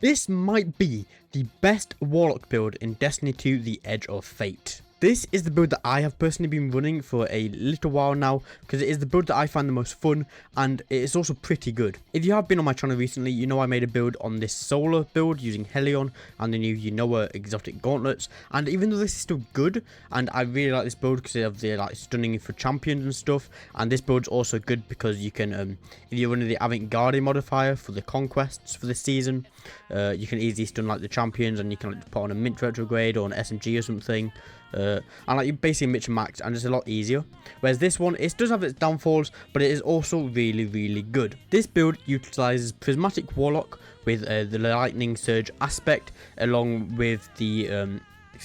This might be the best Warlock build in Destiny 2 The Edge of Fate. This is the build that I have personally been running for a little while now, because it is the build that I find the most fun, and it is also pretty good. If you have been on my channel recently, you know I made a build on this solar build using Helion and the new Unoa exotic gauntlets, and even though this is still good, and I really like this build because of the like stunning for champions and stuff, and this build's also good because you can, if you're running the Avant-Garde modifier for the conquests for this season, you can easily stun like the champions, and you can like put on a Mint retrograde or an SMG or something. And like you basically mix and max, and it's a lot easier. Whereas this one, it does have its downfalls, but it is also really good. This build utilizes Prismatic Warlock with the lightning surge aspect, along with the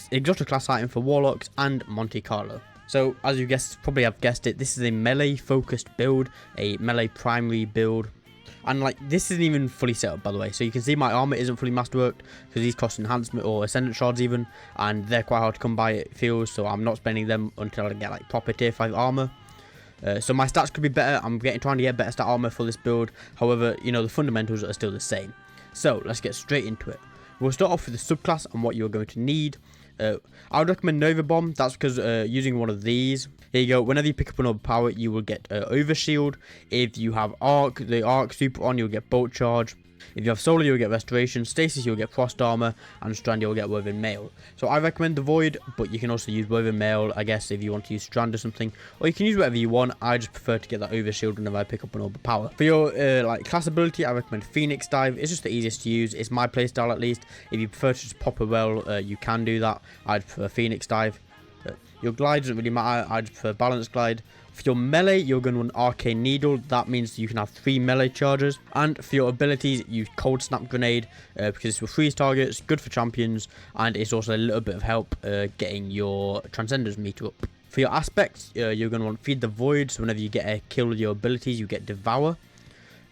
exotic class item for warlocks and Monte Carlo. So as you probably have guessed it, this is a melee focused build, a melee primary build. And like this isn't even fully set up, by the way, so you can see my armor isn't fully masterworked because these cost enhancement or ascendant shards even, and they're quite hard to come by, it feels, so I'm not spending them until I get like proper tier 5 armor. So my stats could be better. I'm trying to get better stat armor for this build. However, you know, the fundamentals are still the same. So let's get straight into it. We'll start off with the subclass and what you're going to need. I would recommend Nova Bomb. That's because using one of these, here you go, whenever you pick up another power, you will get Overshield. If you have the Arc super on, you'll get Bolt Charge. If you have Solar, you'll get Restoration. Stasis, you'll get Frost Armor. And Strand, you'll get Woven Mail. So I recommend the Void, but you can also use Woven Mail, I guess, if you want to use Strand or something. Or you can use whatever you want. I just prefer to get that Overshield whenever I pick up another power. For your like class ability, I recommend Phoenix Dive. It's just the easiest to use. It's my playstyle at least. If you prefer to just pop a well, you can do that. I'd prefer Phoenix Dive. Your glide doesn't really matter. I prefer Balance Glide. For your melee, you're going to want Arcane Needle. That means you can have 3 melee charges. And for your abilities, use Cold Snap Grenade because it's for freeze targets, good for champions, and it's also a little bit of help getting your Transcenders meter up. For your aspects, you're going to want Feed the Void. So whenever you get a kill with your abilities, you get Devour,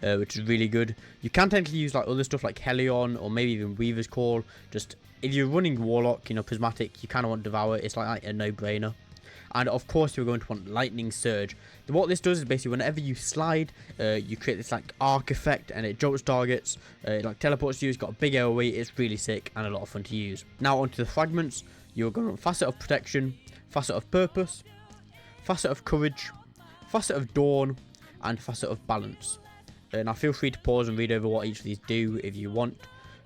which is really good. You can technically use like other stuff like Helion or maybe even Weaver's Call. Just if you're running Warlock, you know, Prismatic, you kind of want Devour. It's like a no-brainer. And of course, you're going to want Lightning Surge. What this does is basically whenever you slide, you create this like arc effect, and it jolts targets. It like teleports you. It's got a big AoE. It's really sick and a lot of fun to use. Now onto the fragments. You're going to want Facet of Protection, Facet of Purpose, Facet of Courage, Facet of Dawn, and Facet of Balance. Now feel free to pause and read over what each of these do if you want.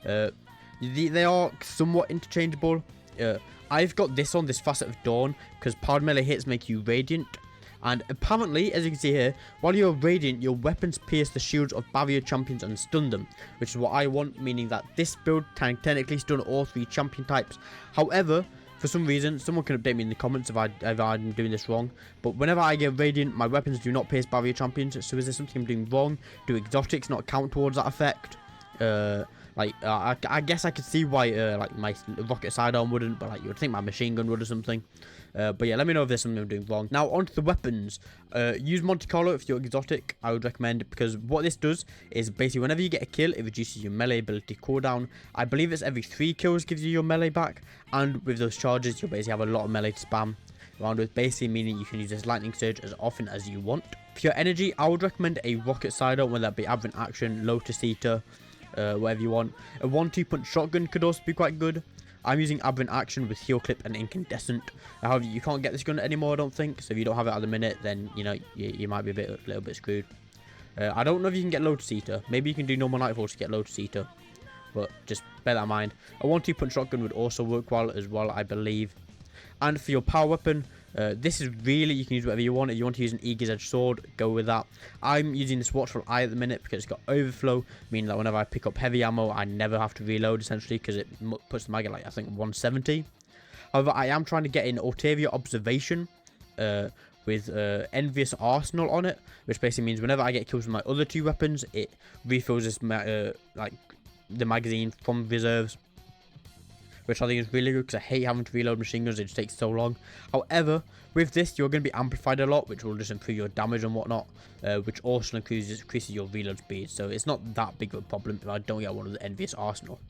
They are somewhat interchangeable. I've got this Facet of Dawn, because powered melee hits make you radiant. And apparently, as you can see here, while you're radiant, your weapons pierce the shields of barrier champions and stun them, which is what I want, meaning that this build can technically stun all 3 champion types. However, for some reason, someone can update me in the comments if I'm doing this wrong, but whenever I get radiant, my weapons do not pierce barrier champions. So is there something I'm doing wrong? Do exotics not count towards that effect? I guess I could see why like my rocket sidearm wouldn't, but like you would think my machine gun would or something. But yeah, let me know if there's something I'm doing wrong. Now onto the weapons. Use Monte Carlo if you're exotic. I would recommend it because what this does is basically whenever you get a kill, it reduces your melee ability cooldown. I believe it's every 3 kills gives you your melee back, and with those charges you'll basically have a lot of melee to spam around with, basically meaning you can use this Lightning Surge as often as you want. For your energy, I would recommend a rocket sidearm, whether that be Aberrant Action, Lotus Eater, whatever you want. A 1-2 punch shotgun could also be quite good. I'm using Aberrant Action with Heal Clip and Incandescent. However, you can't get this gun anymore, I don't think. So if you don't have it at the minute, then you know you might be a little bit screwed. I don't know if you can get Lotus Eater. Maybe you can do normal Nightfall to get Lotus Eater, but just bear that in mind. A 1-2 punch shotgun would also work well as well, I believe. And for your power weapon, this is really, you can use whatever you want. If you want to use an Eagle's Edge Sword, go with that. I'm using this Watchful Eye at the minute because it's got overflow, meaning that whenever I pick up heavy ammo, I never have to reload essentially, because it puts the mag at like I think 170. However, I am trying to get in Ulterior Observation with Envious Arsenal on it, which basically means whenever I get kills with my other 2 weapons, it refills this like the magazine from reserves, which I think is really good because I hate having to reload machine guns. It just takes so long. However, with this, you're going to be amplified a lot, which will just improve your damage and whatnot, which also increases your reload speed. So it's not that big of a problem if I don't get one of the Envious Arsenal.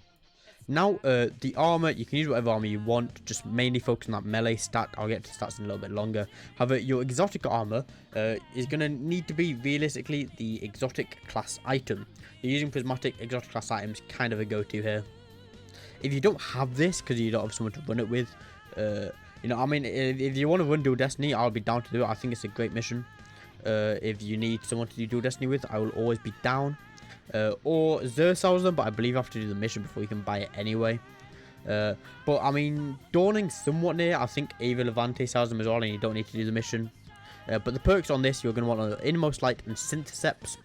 Now, the armor, you can use whatever armor you want, just mainly focus on that melee stat. I'll get to stats in a little bit longer. However, your exotic armor is going to need to be, realistically, the exotic class item. You're using prismatic exotic class items, kind of a go-to here. If you don't have this, because you don't have someone to run it with, you know, I mean, if you want to run Dual Destiny, I'll be down to do it. I think it's a great mission. If you need someone to do Dual Destiny with, I will always be down. Or Zer sells them, but I believe you have to do the mission before you can buy it anyway. But I mean, Dawning's somewhat near. I think Ava Levante sells them as well, and you don't need to do the mission. But the perks on this, you're going to want Innermost Light and Syntheseps.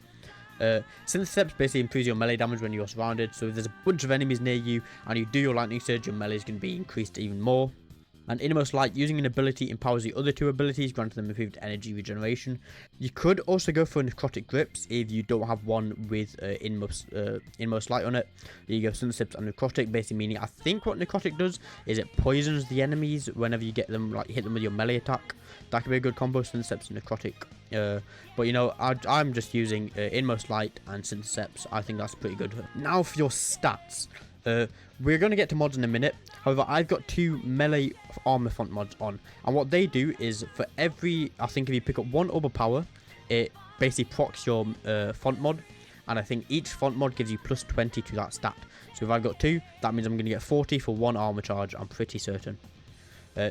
Syntheseps basically improves your melee damage when you're surrounded. So if there's a bunch of enemies near you and you do your Lightning Surge, your melee is going to be increased even more. And Innermost Light, using an ability, empowers the other two abilities, granting them improved energy regeneration. You could also go for Necrotic Grips if you don't have one with Innermost Light on it. You go Syntheseps and Necrotic, basically meaning, I think what Necrotic does is it poisons the enemies whenever you get them, like hit them with your melee attack. That could be a good combo, Syntheseps and Necrotic. But you know, I'm just using Innermost Light and Syntheseps. I think that's pretty good. Now for your stats. We're going to get to mods in a minute. However, I've got 2 melee armor font mods on, and what they do is for every, I think if you pick up 1 overpower, it basically procs your font mod, and I think each font mod gives you plus 20 to that stat. So if I've got 2, that means I'm going to get 40 for 1 armor charge, I'm pretty certain.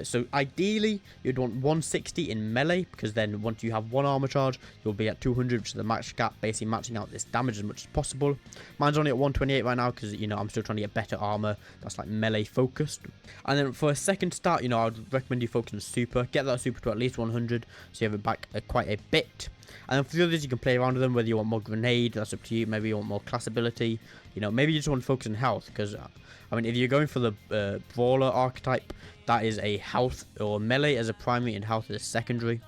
So ideally, you'd want 160 in melee, because then once you have 1 armor charge, you'll be at 200, which is the max cap, basically matching out this damage as much as possible. Mine's only at 128 right now, because, you know, I'm still trying to get better armor that's like melee focused. And then for a second start, you know, I'd recommend you focus on super. Get that super to at least 100, so you have it back quite a bit. And then for the others, you can play around with them, whether you want more grenade, that's up to you. Maybe you want more class ability, you know, maybe you just want to focus on health, because I mean, if you're going for the brawler archetype, that is a health or melee as a primary and health as a secondary.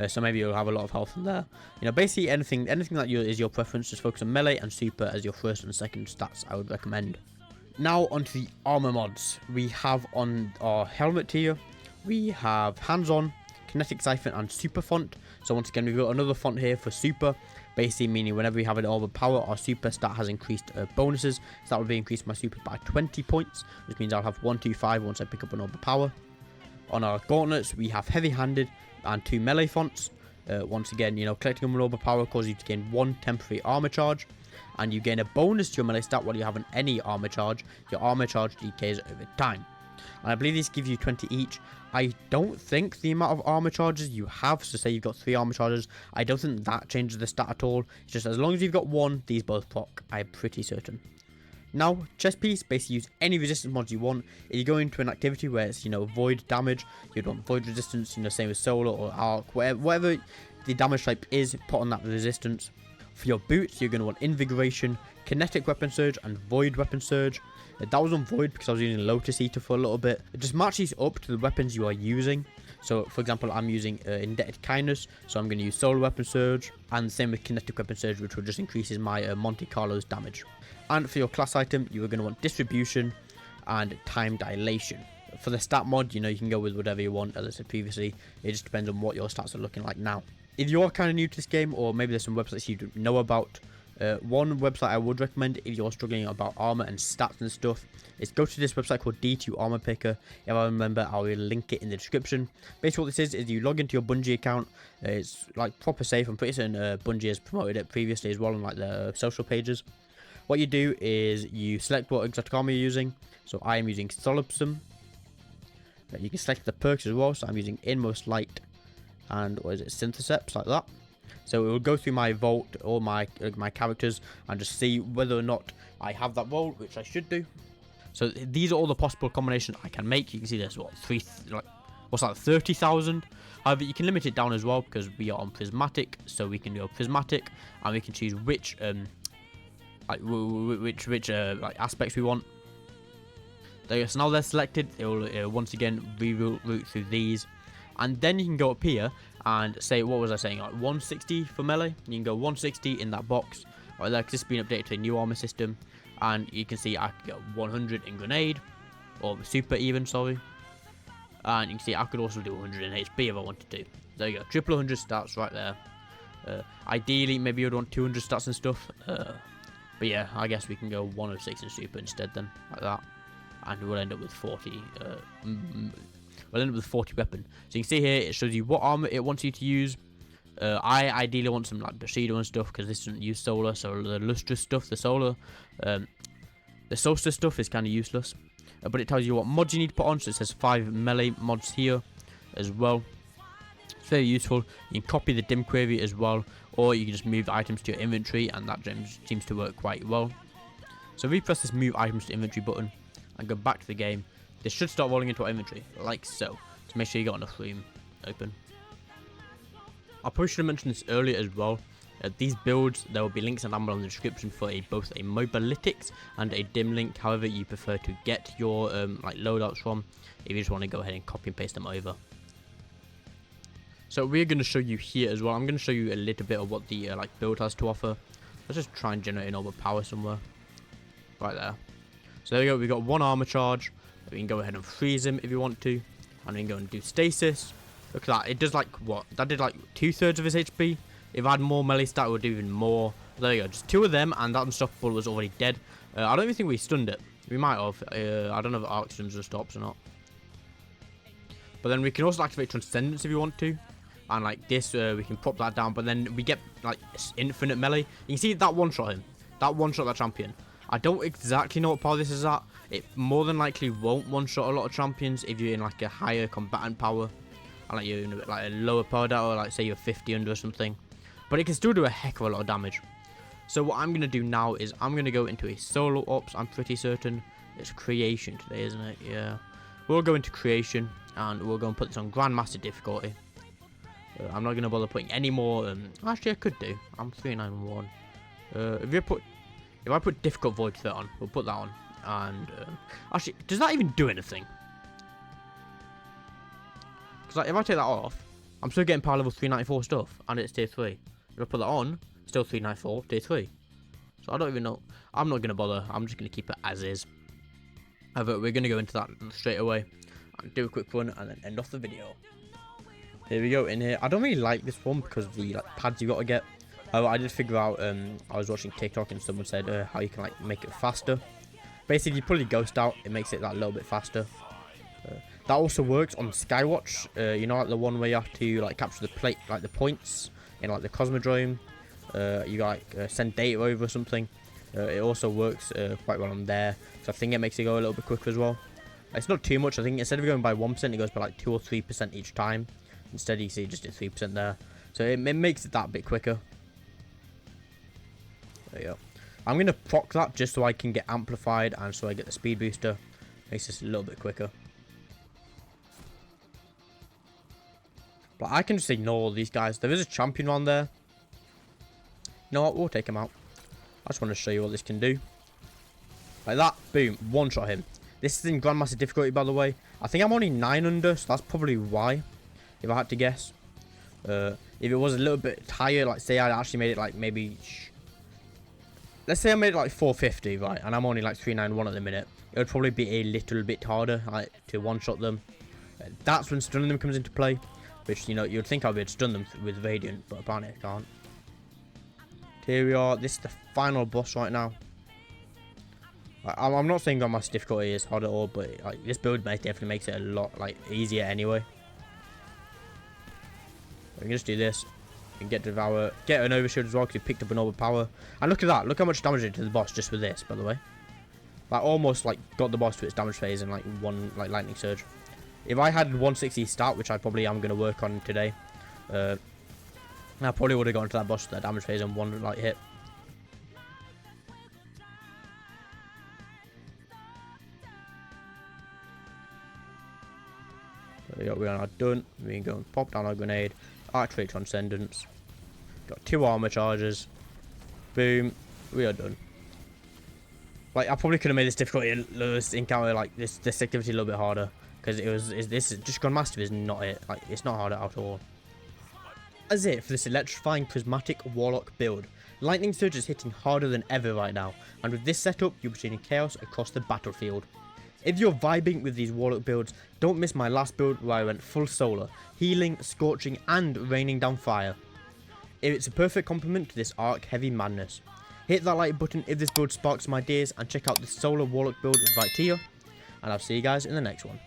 So maybe you'll have a lot of health in there. You know, basically anything that is your preference, just focus on melee and super as your first and second stats, I would recommend. Now onto the armor mods. We have on our helmet tier, we have hands-on, kinetic siphon and super font. So once again, we've got another font here for super, basically meaning whenever we have an overpower, our super stat has increased bonuses. So that will be increased my super by 20 points, which means I'll have 125 once I pick up an overpower. On our gauntlets, we have heavy-handed and 2 melee fonts. Once again, you know, collecting them an overpower causes you to gain 1 temporary armor charge, and you gain a bonus to your melee stat while you have any armor charge. Your armor charge decays over time. And I believe these give you 20 each. I don't think the amount of armor charges you have, so say you've got 3 armor charges, I don't think that changes the stat at all. It's just as long as you've got 1, these both proc, I'm pretty certain. Now, chest piece, basically use any resistance mods you want. If you go into an activity where it's, you know, void damage, you'd want void resistance, you know, same as solar or arc, whatever the damage type is, put on that resistance. For your boots, you're going to want invigoration, kinetic weapon surge, and void weapon surge. That was on void because I was using Lotus Eater for a little bit. Just match these up to the weapons you are using. So, for example, I'm using Indebted Kindness, so I'm going to use Solar Weapon Surge, and same with Kinetic Weapon Surge, which will just increases my Monte Carlo's damage. And for your class item, you are going to want Distribution and Time Dilation. For the stat mod, you know, you can go with whatever you want, as I said previously. It just depends on what your stats are looking like now. If you're kind of new to this game, or maybe there's some websites you don't know about, one website I would recommend if you're struggling about armor and stats and stuff is go to this website called D2 Armor Picker. If I remember, I will link it in the description. Basically what this is you log into your Bungie account. It's like proper safe. I'm pretty certain Bungie has promoted it previously as well on like the social pages. What you do is you select what exotic armor you're using. So I am using Solipsum. You can select the perks as well. So I'm using Inmost Light and what is it, Syntheseps, like that. So it will go through my vault, all my characters, and just see whether or not I have that vault, which I should do. So these are all the possible combinations I can make. You can see there's what, 30,000. However, you can limit it down as well because we are on Prismatic, so we can go Prismatic, and we can choose which like aspects we want. There you go. So now they're selected. It will once again reroute through these. And then you can go up here and say, what was I saying, like 160 for melee. You can go 160 in that box. Right there, because this has been updated to a new armor system. And you can see I could get 100 in grenade, or super even, sorry. And you can see I could also do 100 in HP if I wanted to. There you go, triple 100 stats right there. Ideally, maybe you'd want 200 stats and stuff. But yeah, I guess we can go 106 in super instead then, like that. And we'll end up with 40, we'll end up with 40 weapon. So you can see here, it shows you what armor it wants you to use. I ideally want some like Bushido and stuff, because this doesn't use solar, so the lustrous stuff, the solar, the solstice stuff is kind of useless. But it tells you what mods you need to put on, so it says 5 melee mods here as well. It's very useful. You can copy the dim query as well, or you can just move the items to your inventory, and that seems to work quite well. So if we press this move items to inventory button and go back to the game, this should start rolling into our inventory, like so. So make sure you got enough room open. I probably should have mentioned this earlier as well. These builds, there will be links down below in the description for both a mobalytics and a dim link, however you prefer to get your like loadouts from, if you just want to go ahead and copy and paste them over. So we're going to show you here as well. I'm going to show you a little bit of what the like build has to offer. Let's just try and generate an overpower somewhere. Right there. So there we go. We've got 1 armor charge. We can go ahead and freeze him if you want to. And we can go and do stasis. Look at that. It does like what? That did like 2/3 of his HP. If I had more melee stat, it would do even more. There you go. Just 2 of them, and that unstoppable was already dead. I don't even think we stunned it. We might have. I don't know if arc stuns are stops or not. But then we can also activate Transcendence if you want to. And like this, we can pop that down. But then we get like infinite melee. You can see that one-shot him. That one-shot that champion. I don't exactly know what power this is at. It more than likely won't one-shot a lot of champions if you're in like a higher combatant power. And like you're in like a lower power data, like say you're 50 under or something. But it can still do a heck of a lot of damage. So what I'm going to do now is I'm going to go into a solo ops. I'm pretty certain it's creation today, isn't it? Yeah. We'll go into creation and we'll go and put this on Grandmaster difficulty. I'm not going to bother putting any more. Actually, I could do. I'm 391. If I put difficult void threat on, we'll put that on. And actually, does that even do anything? Because like, if I take that off, I'm still getting power level 394 stuff, and it's tier 3. If I put that on, still 394, tier 3. So I don't even know. I'm not going to bother. I'm just going to keep it as is. However, we're going to go into that straight away and do a quick run and then end off the video. Here we go in here. I don't really like this one because of the like, pads you got to get. However, I did figure out, I was watching TikTok and someone said how you can like make it faster. Basically, you pull your ghost out, it makes it that little bit faster. That also works on Skywatch. You know, like the one where you have to like capture the plate, like the points in like the Cosmodrome. You got like send data over or something. It also works quite well on there. So I think it makes it go a little bit quicker as well. It's not too much. I think instead of going by 1%, it goes by like 2 or 3% each time. Instead, you see, just did 3% there. So it makes it that bit quicker. There you go. I'm going to proc that just so I can get amplified and so I get the speed booster. Makes this a little bit quicker. But I can just ignore all these guys. There is a champion on there. You know what? We'll take him out. I just want to show you what this can do. Like that. Boom. One-shot him. This is in Grandmaster difficulty, by the way. I think I'm only 9 under, so that's probably why. If I had to guess. If it was a little bit higher, like say I actually made it like maybe... Let's say I made it like 450, right? And I'm only like 391 at the minute. It would probably be a little bit harder like, to one-shot them. That's when stunning them comes into play. Which, you know, you'd think I'd be able to stun them with Radiant, but apparently I can't. Here we are. This is the final boss right now. I'm not saying Grandmaster difficulty is hard at all, but like this build definitely makes it a lot like easier anyway. We can just do this. We can get Devour, get an Overshield as well because you picked up an overpower. And look at that. Look how much damage it did to the boss just with this, by the way. Like almost like got the boss to its damage phase in like one like lightning surge. If I had 160 stat, which I probably am going to work on today, I probably would have gone to that boss to that damage phase in one like hit. There we go, we are now done. We can go and pop down our grenade, activate Transcendence. Got 2 armor charges. Boom, we are done. Like I probably could have made this difficulty, this encounter, like this activity a little bit harder. Because this is just Grandmaster is not it. Like it's not hard at all. That's it for this electrifying Prismatic Warlock build. Lightning Surge is hitting harder than ever right now, and with this setup, you'll be seeing chaos across the battlefield. If you're vibing with these Warlock builds, don't miss my last build where I went full solar, healing, scorching, and raining down fire. It's a perfect complement to this arc heavy madness. Hit that like button if this build sparks some ideas, and check out the Solar Warlock build right here. And I'll see you guys in the next one.